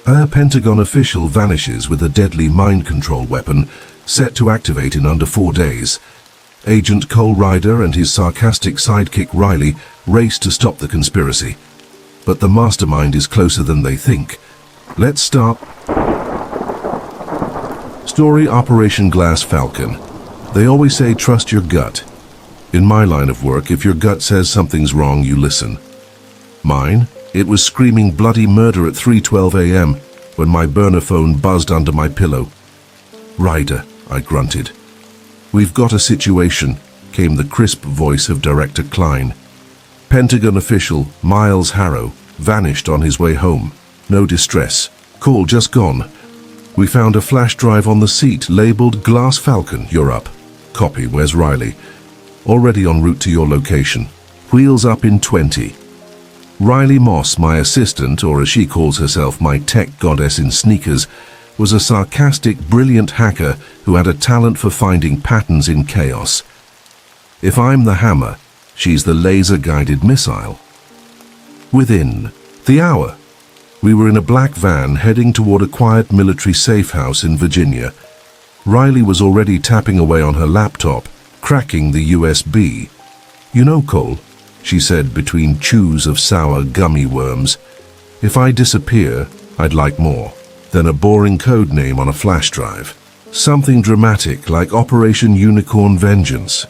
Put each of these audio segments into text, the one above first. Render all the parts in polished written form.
A Pentagon official vanishes with a deadly mind control weapon set to activate in under 4 days. Agent Cole Ryder and his sarcastic sidekick Riley race to stop the conspiracy. But the mastermind is closer than they think. Let's start. Story: Operation Glass Falcon. They always say trust your gut. In my line of work, if your gut says something's wrong, you listen. Mine? It was screaming bloody murder at 3:12 a.m. when my burner phone buzzed under my pillow. Ryder, I grunted. We've got a situation, came the crisp voice of Director Klein. Pentagon official Miles Harrow vanished on his way home. No distress. Call just gone. We found a flash drive on the seat labeled Glass Falcon. You're up. Copy. Where's Riley? Already en route to your location. Wheels up in 20. Riley Moss, my assistant, or as she calls herself, my tech goddess in sneakers, was a sarcastic, brilliant hacker who had a talent for finding patterns in chaos. If I'm the hammer, she's the laser-guided missile. Within the hour, we were in a black van heading toward a quiet military safe house in Virginia. Riley was already tapping away on her laptop, cracking the USB. You know, Cole, she said between chews of sour gummy worms, if I disappear, I'd like more than a boring code name on a flash drive. Something dramatic like Operation Unicorn Vengeance.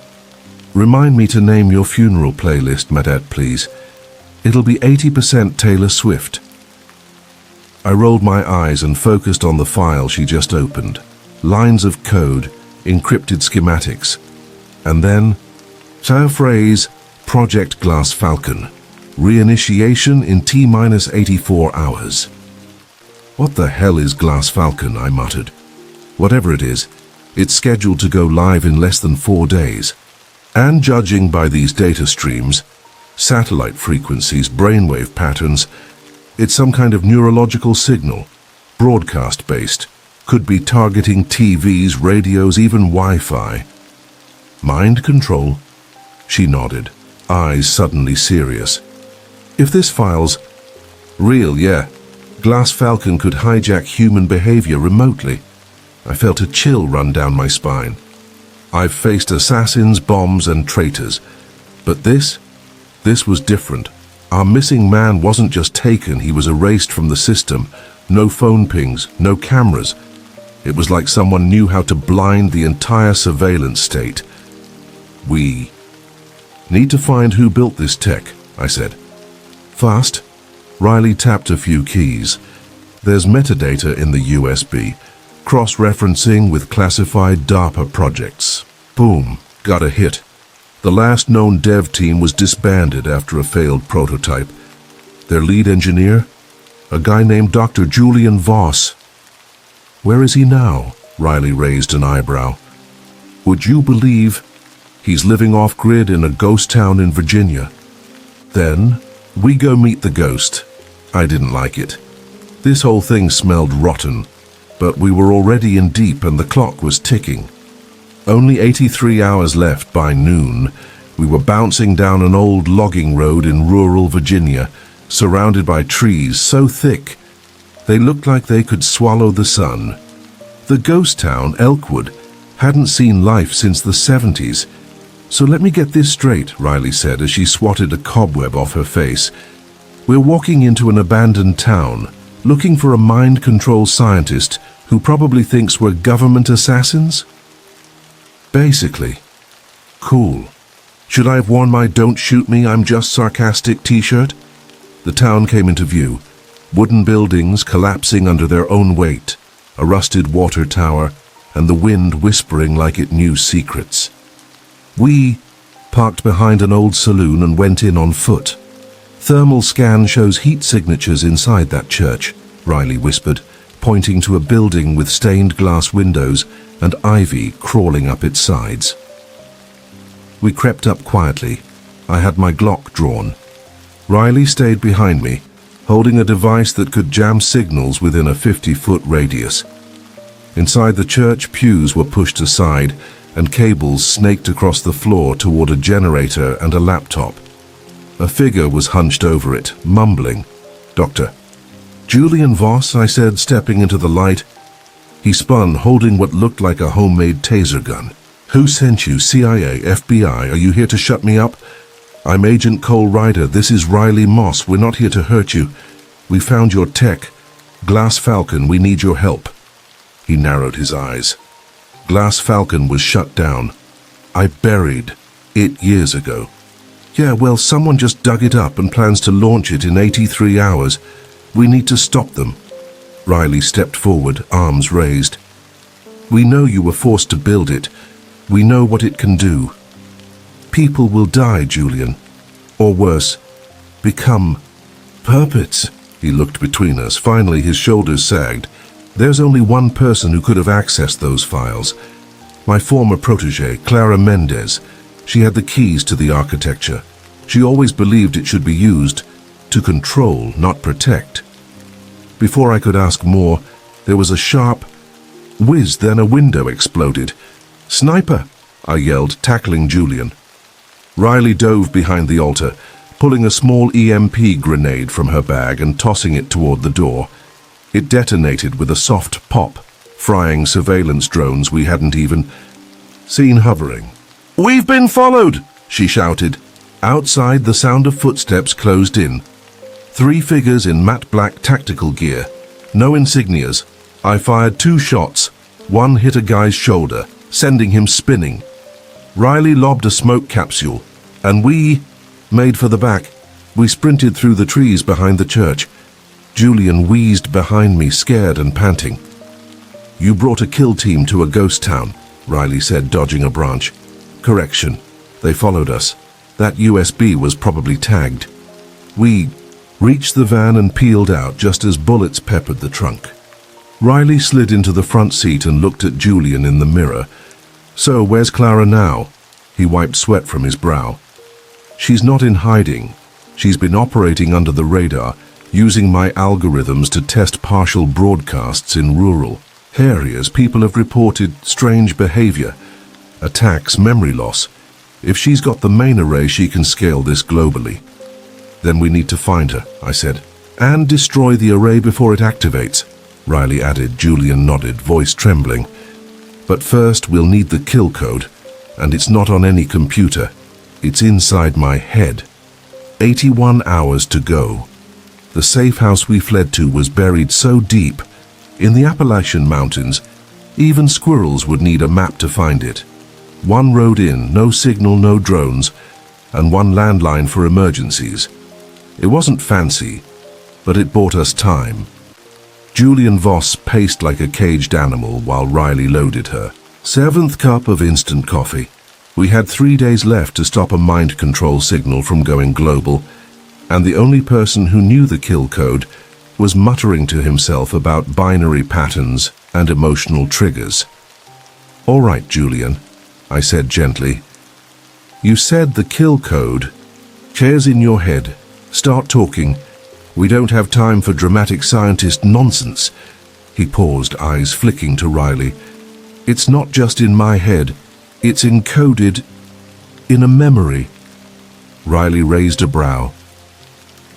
Remind me to name your funeral playlist, Madette, please. It'll be 80% Taylor Swift. I rolled my eyes and focused on the file she just opened. Lines of code, encrypted schematics. And then, a phrase, Project Glass Falcon. Reinitiation in T-84 hours. What the hell is Glass Falcon? I muttered. Whatever it is, it's scheduled to go live in less than 4 days. And judging by these data streams, satellite frequencies, brainwave patterns, it's some kind of neurological signal, broadcast-based, could be targeting TVs, radios, even Wi-Fi. Mind control? She nodded, eyes suddenly serious. If this file's real, yeah, Glass Falcon could hijack human behavior remotely. I felt a chill run down my spine. I've faced assassins, bombs, and traitors. But this was different. Our missing man wasn't just taken, he was erased from the system. No phone pings, no cameras. It was like someone knew how to blind the entire surveillance state. We need to find who built this tech, I said. Fast. Riley tapped a few keys. There's metadata in the USB, cross-referencing with classified DARPA projects. Boom, got a hit. The last known dev team was disbanded after a failed prototype. Their lead engineer? A guy named Dr. Julian Voss. Where is he now? Riley raised an eyebrow. Would you believe he's living off-grid in a ghost town in Virginia? Then, we go meet the ghost. I didn't like it. This whole thing smelled rotten, but we were already in deep and the clock was ticking. Only 83 hours left by noon. We were bouncing down an old logging road in rural Virginia, surrounded by trees so thick they looked like they could swallow the sun. The ghost town, Elkwood, hadn't seen life since the 70s. So let me get this straight, Riley said as she swatted a cobweb off her face. We're walking into an abandoned town, looking for a mind control scientist who probably thinks we're government assassins? Basically. Cool. Should I have worn my "Don't shoot me, I'm just sarcastic" t-shirt? The town came into view. Wooden buildings collapsing under their own weight, a rusted water tower, and the wind whispering like it knew secrets. We parked behind an old saloon and went in on foot. Thermal scan shows heat signatures inside that church, Riley whispered, pointing to a building with stained glass windows and ivy crawling up its sides. We crept up quietly. I had my Glock drawn. Riley stayed behind me, holding a device that could jam signals within a 50-foot radius. Inside the church, pews were pushed aside and cables snaked across the floor toward a generator and a laptop. A figure was hunched over it, mumbling. "Doctor, Julian Voss, I said, stepping into the light. He spun, holding what looked like a homemade taser gun. Who sent you? CIA, FBI? Are you here to shut me up? I'm Agent Cole Ryder. This is Riley Moss. We're not here to hurt you. We found your tech. Glass Falcon, we need your help. He narrowed his eyes. Glass Falcon was shut down. I buried it years ago. Yeah, well, someone just dug it up and plans to launch it in 83 hours. We need to stop them. Riley stepped forward, arms raised. We know you were forced to build it. We know what it can do. People will die, Julian. Or worse, become puppets. He looked between us. Finally, his shoulders sagged. There's only one person who could have accessed those files. My former protege, Clara Mendez. She had the keys to the architecture. She always believed it should be used to control, not protect. Before I could ask more, there was a sharp whiz, then a window exploded. Sniper! I yelled, tackling Julian. Riley dove behind the altar, pulling a small EMP grenade from her bag and tossing it toward the door. It detonated with a soft pop, frying surveillance drones we hadn't even seen hovering. We've been followed, she shouted. Outside, the sound of footsteps closed in. 3 figures in matte black tactical gear. No insignias. I fired 2 shots. One hit a guy's shoulder, sending him spinning. Riley lobbed a smoke capsule, and we made for the back. We sprinted through the trees behind the church. Julian wheezed behind me, scared and panting. You brought a kill team to a ghost town, Riley said, dodging a branch. Correction. They followed us. That USB was probably tagged. We reached the van and peeled out just as bullets peppered the trunk. Riley slid into the front seat and looked at Julian in the mirror. So, where's Clara now? He wiped sweat from his brow. She's not in hiding. She's been operating under the radar, using my algorithms to test partial broadcasts in rural areas. People have reported strange behavior, attacks, memory loss. If she's got the main array, she can scale this globally. Then we need to find her, I said. And destroy the array before it activates, Riley added. Julian nodded, voice trembling. But first we'll need the kill code, and it's not on any computer. It's inside my head. 81 hours to go. The safe house we fled to was buried so deep, in the Appalachian Mountains, even squirrels would need a map to find it. 1 road in, no signal, no drones, and 1 landline for emergencies. It wasn't fancy, but it bought us time. Julian Voss paced like a caged animal while Riley loaded her. 7th cup of instant coffee. We had 3 days left to stop a mind control signal from going global, and the only person who knew the kill code was muttering to himself about binary patterns and emotional triggers. All right, Julian, I said gently. You said the kill code. Chairs in your head. Start talking. We don't have time for dramatic scientist nonsense. He paused, eyes flicking to Riley. It's not just in my head. It's encoded in a memory. Riley raised a brow.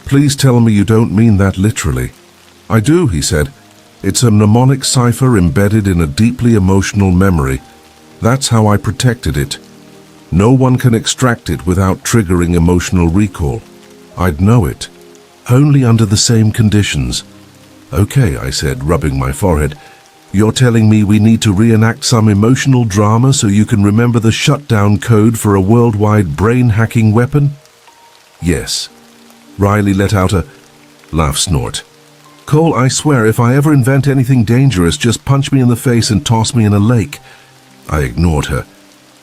Please tell me you don't mean that literally. I do, he said. It's a mnemonic cipher embedded in a deeply emotional memory. That's how I protected it. No one can extract it without triggering emotional recall. I'd know it. Only under the same conditions. Okay, I said, rubbing my forehead. You're telling me we need to reenact some emotional drama so you can remember the shutdown code for a worldwide brain-hacking weapon? Yes. Riley let out a laugh snort. Cole, I swear, if I ever invent anything dangerous, just punch me in the face and toss me in a lake. I ignored her.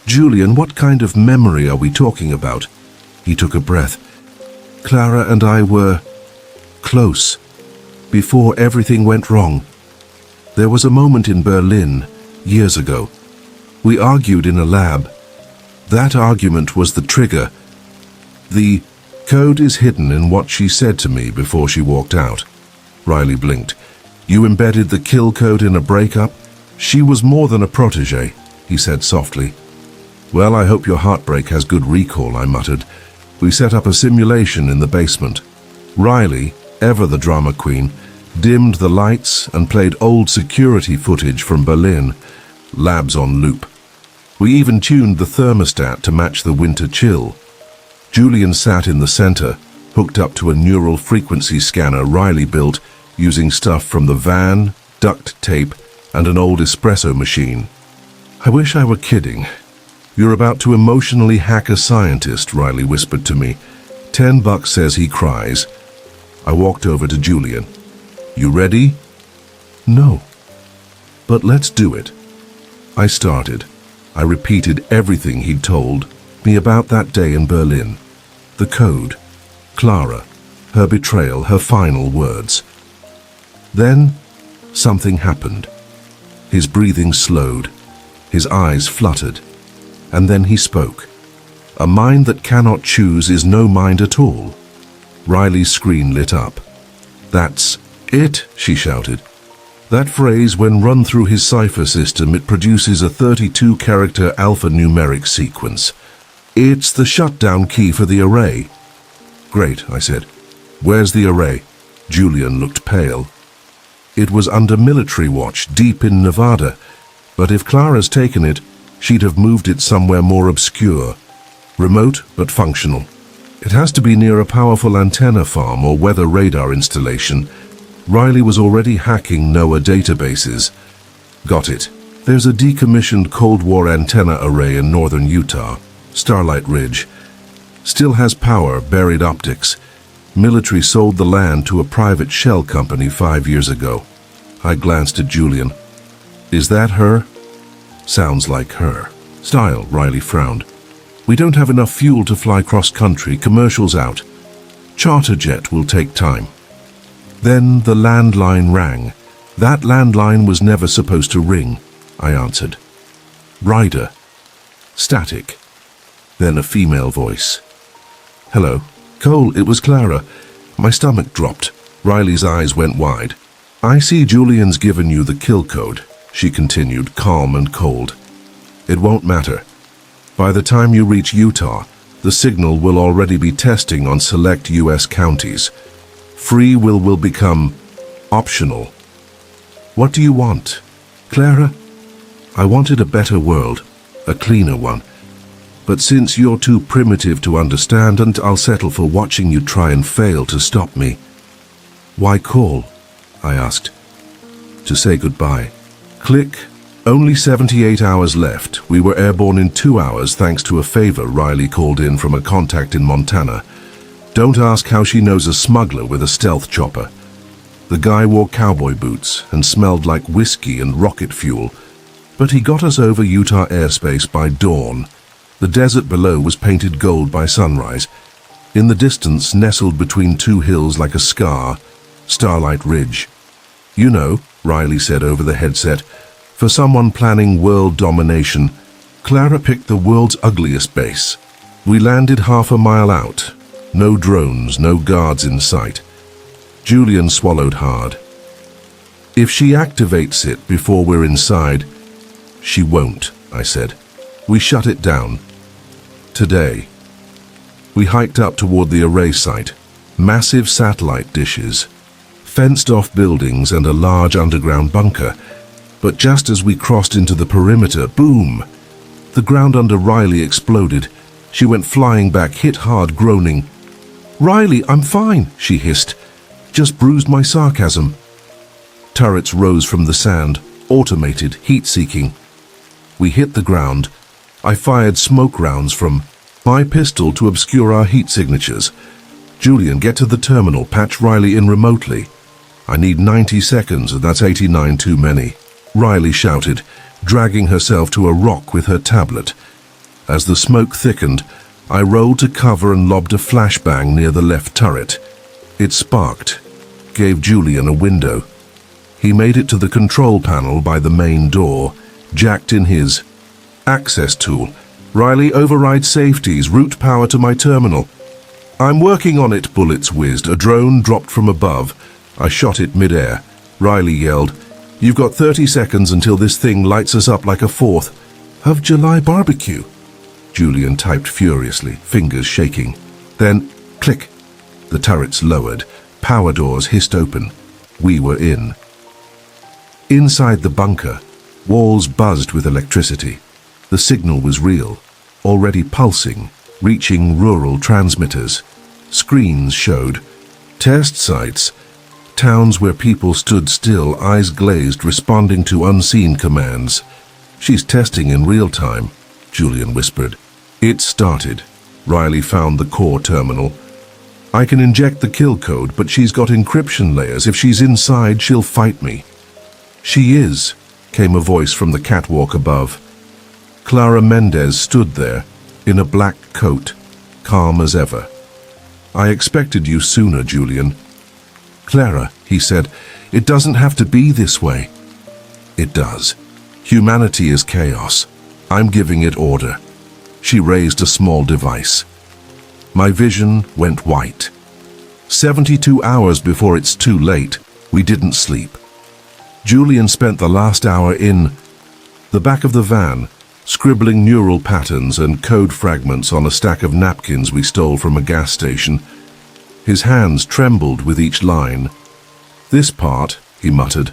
Julian, what kind of memory are we talking about? He took a breath. Clara and I were close. Before everything went wrong. There was a moment in Berlin, years ago. We argued in a lab. That argument was the trigger. The code is hidden in what she said to me before she walked out. Riley blinked. You embedded the kill code in a breakup? She was more than a protege, he said softly. Well, I hope your heartbreak has good recall, I muttered. We set up a simulation in the basement. Riley, ever the drama queen, dimmed the lights, and played old security footage from Berlin, labs on loop. We even tuned the thermostat to match the winter chill. Julian sat in the center, hooked up to a neural frequency scanner Riley built using stuff from the van, duct tape, and an old espresso machine. I wish I were kidding. You're about to emotionally hack a scientist, Riley whispered to me. $10 says he cries. I walked over to Julian. You ready? No. But let's do it. I started. I repeated everything he'd told me about that day in Berlin. The code, Clara, her betrayal, her final words. Then, something happened. His breathing slowed, his eyes fluttered, and then he spoke. A mind that cannot choose is no mind at all. Riley's screen lit up. That's it, she shouted. That phrase, when run through his cipher system, it produces a 32-character alphanumeric sequence. It's the shutdown key for the array. Great, I said. Where's the array? Julian looked pale. It was under military watch, deep in Nevada. But if Clara's taken it, she'd have moved it somewhere more obscure. Remote, but functional. It has to be near a powerful antenna farm or weather radar installation. Riley was already hacking NOAA databases. Got it. There's a decommissioned Cold War antenna array in northern Utah, Starlight Ridge. Still has power, buried optics. Military sold the land to a private shell company 5 years ago. I glanced at Julian. Is that her? Sounds like her. Style, Riley frowned. We don't have enough fuel to fly cross-country, commercials out. Charter jet will take time. Then the landline rang. That landline was never supposed to ring, I answered. Ryder. Static. Then a female voice. Hello. Cole, it was Clara. My stomach dropped. Riley's eyes went wide. I see Julian's given you the kill code, she continued, calm and cold. It won't matter. By the time you reach Utah, the signal will already be testing on select U.S. counties. Free will become optional. What do you want? Clara? I wanted a better world, a cleaner one. But since you're too primitive to understand, and I'll settle for watching you try and fail to stop me. Why call? I asked. To say goodbye. Click. Only 78 hours left. We were airborne in 2 hours thanks to a favor Riley called in from a contact in Montana. Don't ask how she knows a smuggler with a stealth chopper. The guy wore cowboy boots and smelled like whiskey and rocket fuel, but he got us over Utah airspace by dawn. The desert below was painted gold by sunrise. In the distance, nestled between two hills like a scar, Starlight Ridge. You know, Riley said over the headset, for someone planning world domination, Clara picked the world's ugliest base. We landed half a mile out. No drones, no guards in sight. Julian swallowed hard. If she activates it before we're inside, she won't, I said. We shut it down. Today. We hiked up toward the array site. Massive satellite dishes. Fenced-off buildings and a large underground bunker. But just as we crossed into the perimeter, boom! The ground under Riley exploded. She went flying back, hit hard, groaning. Riley, I'm fine, she hissed. Just bruised my sarcasm. Turrets rose from the sand, automated, heat-seeking. We hit the ground. I fired smoke rounds from my pistol to obscure our heat signatures. Julian, get to the terminal, patch Riley in remotely. I need 90 seconds, and that's 89 too many. Riley shouted, dragging herself to a rock with her tablet. As the smoke thickened, I rolled to cover and lobbed a flashbang near the left turret. It sparked, gave Julian a window. He made it to the control panel by the main door, jacked in his access tool. Riley, override safeties, route power to my terminal. I'm working on it, bullets whizzed. A drone dropped from above. I shot it mid-air. Riley yelled, You've got 30 seconds until this thing lights us up like a 4th of July barbecue. Julian typed furiously, fingers shaking. Then, click. The turrets lowered. Power doors hissed open. We were in. Inside the bunker, walls buzzed with electricity. The signal was real, already pulsing, reaching rural transmitters. Screens showed test sites, towns where people stood still, eyes glazed, responding to unseen commands. "She's testing in real time," Julian whispered. It started. Riley found the core terminal. "I can inject the kill code, but she's got encryption layers. If she's inside, she'll fight me." "She is," came a voice from the catwalk above. Clara Mendez stood there, in a black coat, calm as ever. "I expected you sooner, Julian." "Clara," he said, "it doesn't have to be this way." "It does. Humanity is chaos. I'm giving it order." She raised a small device. My vision went white. 72 hours before it's too late, we didn't sleep. Julian spent the last hour in the back of the van, scribbling neural patterns and code fragments on a stack of napkins we stole from a gas station. His hands trembled with each line. "This part," he muttered,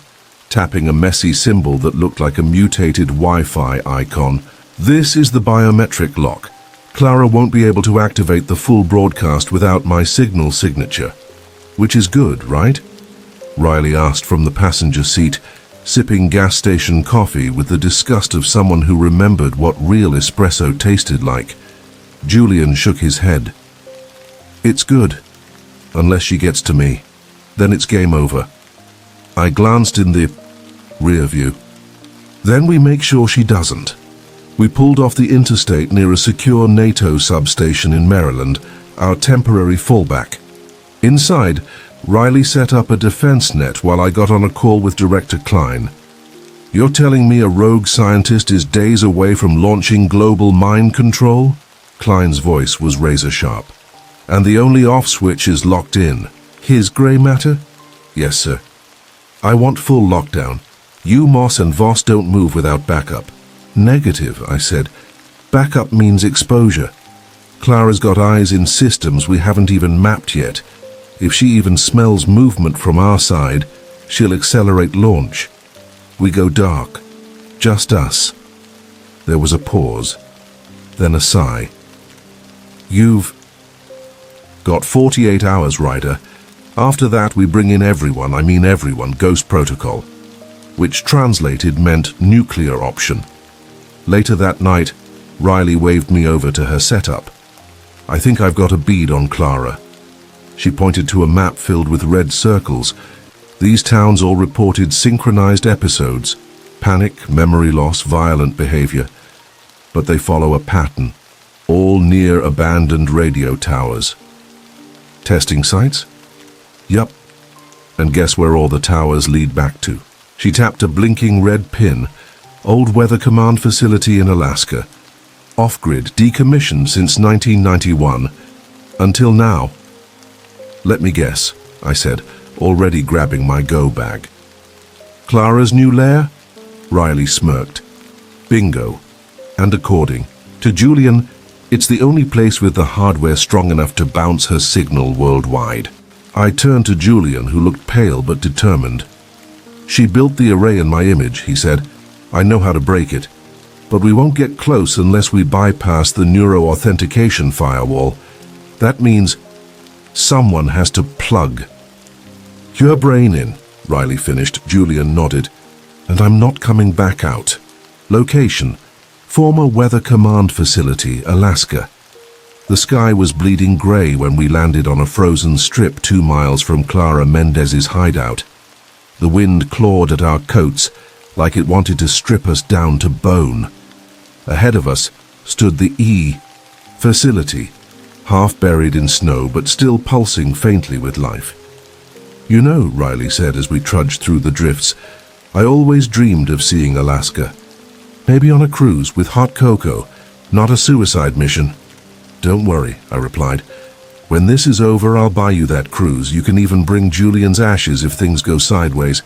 tapping a messy symbol that looked like a mutated Wi-Fi icon. "This is the biometric lock. Clara won't be able to activate the full broadcast without my signal signature." "Which is good, right?" Riley asked from the passenger seat, sipping gas station coffee with the disgust of someone who remembered what real espresso tasted like. Julian shook his head. "It's good, unless she gets to me. Then it's game over." I glanced in the rear view. "Then we make sure she doesn't." We pulled off the interstate near a secure NATO substation in Maryland, our temporary fallback. Inside, Riley set up a defense net while I got on a call with Director Klein. "You're telling me a rogue scientist is days away from launching global mind control?" Klein's voice was razor sharp. "And the only off switch is locked in. His gray matter?" "Yes, sir." "I want full lockdown. You, Moss, and Voss don't move without backup." "Negative," I said. "Backup means exposure. Clara's got eyes in systems we haven't even mapped yet. If she even smells movement from our side, she'll accelerate launch. We go dark. Just us." There was a pause, then a sigh. "You've got 48 hours, Ryder. After that we bring in everyone, I mean everyone, Ghost Protocol." Which translated meant nuclear option. Later that night, Riley waved me over to her setup. "I think I've got a bead on Clara." She pointed to a map filled with red circles. These towns all reported synchronized episodes: panic, memory loss, violent behavior. But they follow a pattern, all near abandoned radio towers. "Testing sites?" "Yup. And guess where all the towers lead back to?" She tapped a blinking red pin. "Old Weather Command facility in Alaska. Off-grid, decommissioned since 1991. Until now." "Let me guess," I said, already grabbing my go bag. "Clara's new lair?" Riley smirked. "Bingo. And according to Julian, it's the only place with the hardware strong enough to bounce her signal worldwide." I turned to Julian, who looked pale but determined. "She built the array in my image," he said. "I know how to break it. But we won't get close unless we bypass the neuro-authentication firewall. That means someone has to plug." "Your brain in," Riley finished. Julian nodded. "And I'm not coming back out." Location: former Weather Command facility, Alaska. The sky was bleeding gray when we landed on a frozen strip 2 miles from Clara Mendez's hideout. The wind clawed at our coats like it wanted to strip us down to bone. Ahead of us stood the E facility, half buried in snow but still pulsing faintly with life. "You know," Riley said as we trudged through the drifts, "I always dreamed of seeing Alaska. Maybe on a cruise with hot cocoa, not a suicide mission." "Don't worry," I replied. "When this is over, I'll buy you that cruise. You can even bring Julian's ashes if things go sideways."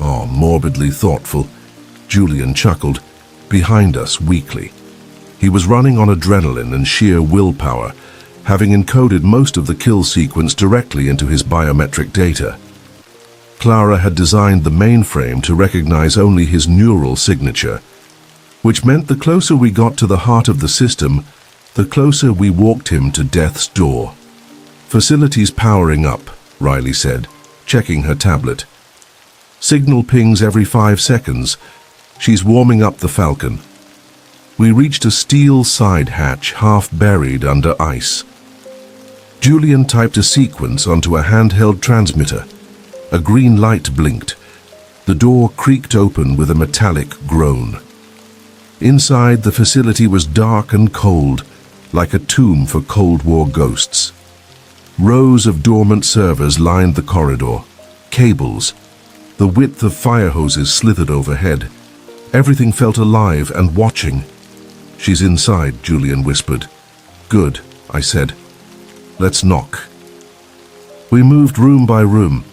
"Oh, morbidly thoughtful." Julian chuckled, behind us weakly. He was running on adrenaline and sheer willpower, having encoded most of the kill sequence directly into his biometric data. Clara had designed the mainframe to recognize only his neural signature, which meant the closer we got to the heart of the system, the closer we walked him to death's door. "Facilities powering up," Riley said, checking her tablet. "Signal pings every 5 seconds. She's warming up the Falcon." We reached a steel side hatch half buried under ice. Julian typed a sequence onto a handheld transmitter. A green light blinked. The door creaked open with a metallic groan. Inside, the facility was dark and cold, like a tomb for Cold War ghosts. Rows of dormant servers lined the corridor. Cables. The width of fire hoses slithered overhead. Everything felt alive and watching. "She's inside," Julian whispered. "Good," I said. "Let's knock." We moved room by room,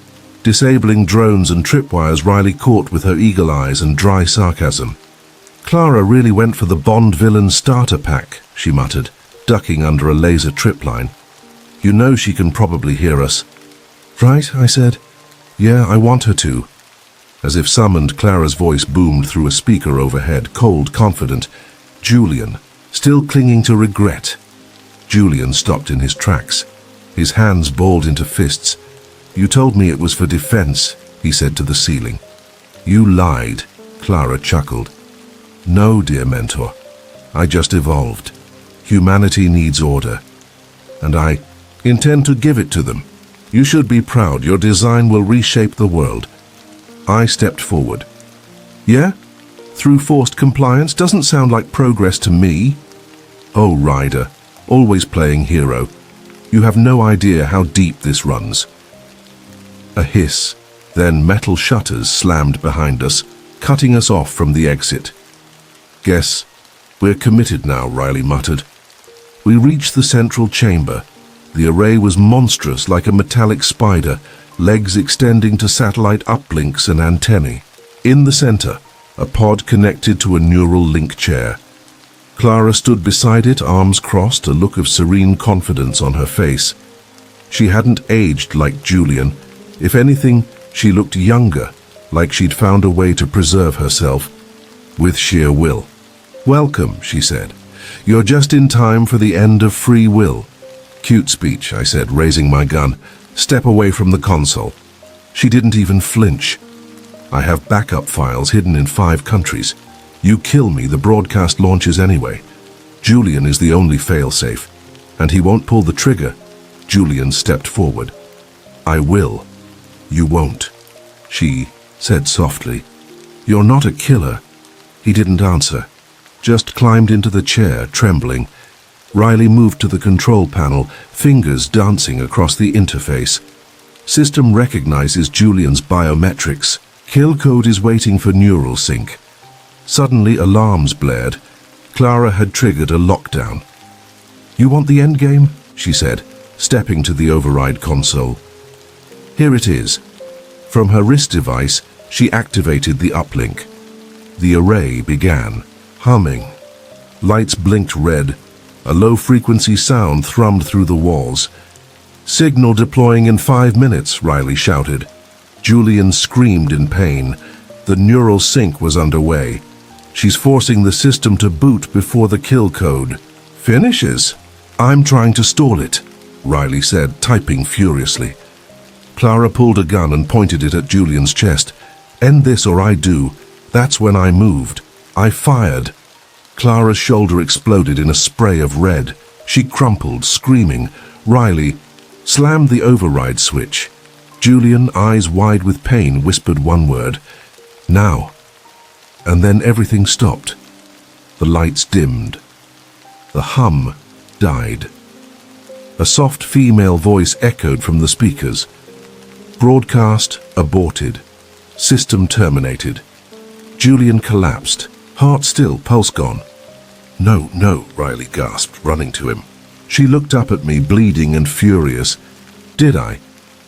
disabling drones and tripwires Riley caught with her eagle eyes and dry sarcasm. "Clara really went for the Bond villain starter pack," she muttered, ducking under a laser tripline. "You know she can probably hear us." "Right," I said. "Yeah, I want her to." As if summoned, Clara's voice boomed through a speaker overhead, cold, confident. "Julian, still clinging to regret." Julian stopped in his tracks. His hands balled into fists. "You told me it was for defense," he said to the ceiling. "You lied," Clara chuckled. "No, dear mentor. I just evolved. Humanity needs order. And I intend to give it to them. You should be proud. Your design will reshape the world." I stepped forward. "Yeah? Through forced compliance? Doesn't sound like progress to me." "Oh, Ryder, always playing hero. You have no idea how deep this runs." A hiss, then metal shutters slammed behind us, cutting us off from the exit. "Guess we're committed now," Riley muttered. We reached the central chamber. The array was monstrous, like a metallic spider, legs extending to satellite uplinks and antennae. In the center, a pod connected to a neural link chair. Clara stood beside it, arms crossed, a look of serene confidence on her face. She hadn't aged like Julian. If anything, she looked younger, like she'd found a way to preserve herself, with sheer will. "Welcome," she said. "You're just in time for the end of free will." "Cute speech," I said, raising my gun. "Step away from the console." She didn't even flinch. "I have backup files hidden in 5 countries. You kill me, the broadcast launches anyway. Julian is the only failsafe, and he won't pull the trigger." Julian stepped forward. "I will. You won't," she said softly. "You're not a killer." He didn't answer, just climbed into the chair, trembling. Riley moved to the control panel, fingers dancing across the interface. "System recognizes Julian's biometrics. Kill code is waiting for neural sync." Suddenly, alarms blared. Clara had triggered a lockdown. "You want the endgame?" she said, stepping to the override console. "Here it is." From her wrist device, she activated the uplink. The array began, humming. Lights blinked red. A low-frequency sound thrummed through the walls. "Signal deploying in 5 minutes," Riley shouted. Julian screamed in pain. The neural sync was underway. "She's forcing the system to boot before the kill code finishes." "I'm trying to stall it," Riley said, typing furiously. Clara pulled a gun and pointed it at Julian's chest. "End this or I do." That's when I moved. I fired. Clara's shoulder exploded in a spray of red. She crumpled, screaming. Riley slammed the override switch. Julian, eyes wide with pain, whispered one word. "Now." And then everything stopped. The lights dimmed. The hum died. A soft female voice echoed from the speakers. "Broadcast aborted. System terminated." Julian collapsed, heart still, pulse gone. "No, no," Riley gasped, running to him. She looked up at me, bleeding and furious. "Did I?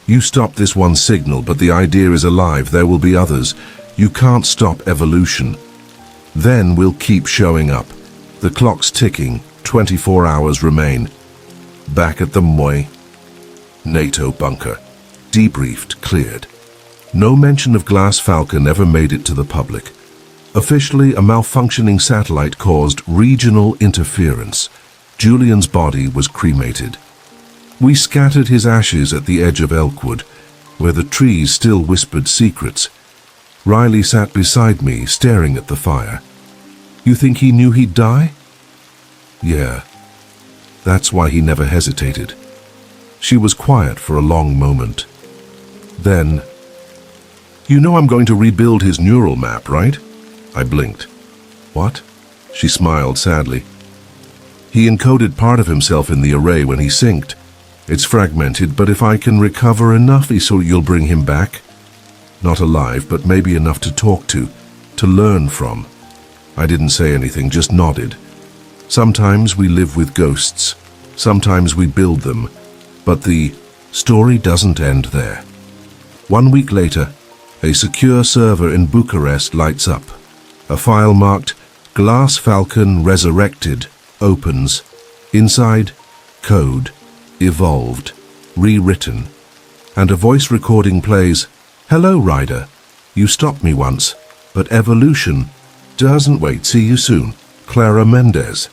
You stopped this one signal, but the idea is alive. There will be others. You can't stop evolution. Then we'll keep showing up. The clock's ticking. 24 hours remain." Back at the NATO bunker. Debriefed, cleared. No mention of Glass Falcon ever made it to the public. Officially, a malfunctioning satellite caused regional interference. Julian's body was cremated. We scattered his ashes at the edge of Elkwood, where the trees still whispered secrets. Riley sat beside me, staring at the fire. You think he knew he'd die? Yeah. That's why he never hesitated. She was quiet for a long moment. Then, you know I'm going to rebuild his neural map, right? I blinked. What? She smiled sadly. He encoded part of himself in the array when he synced. It's fragmented, but if I can recover enough, so you'll bring him back. Not alive, but maybe enough to talk to learn from. I didn't say anything, just nodded. Sometimes we live with ghosts. Sometimes we build them. But the story doesn't end there. 1 week later, a secure server in Bucharest lights up. A file marked Glass Falcon Resurrected opens. Inside, code, evolved, rewritten, and a voice recording plays, "Hello, Ryder. You stopped me once, but evolution doesn't wait. See you soon. Clara Mendez."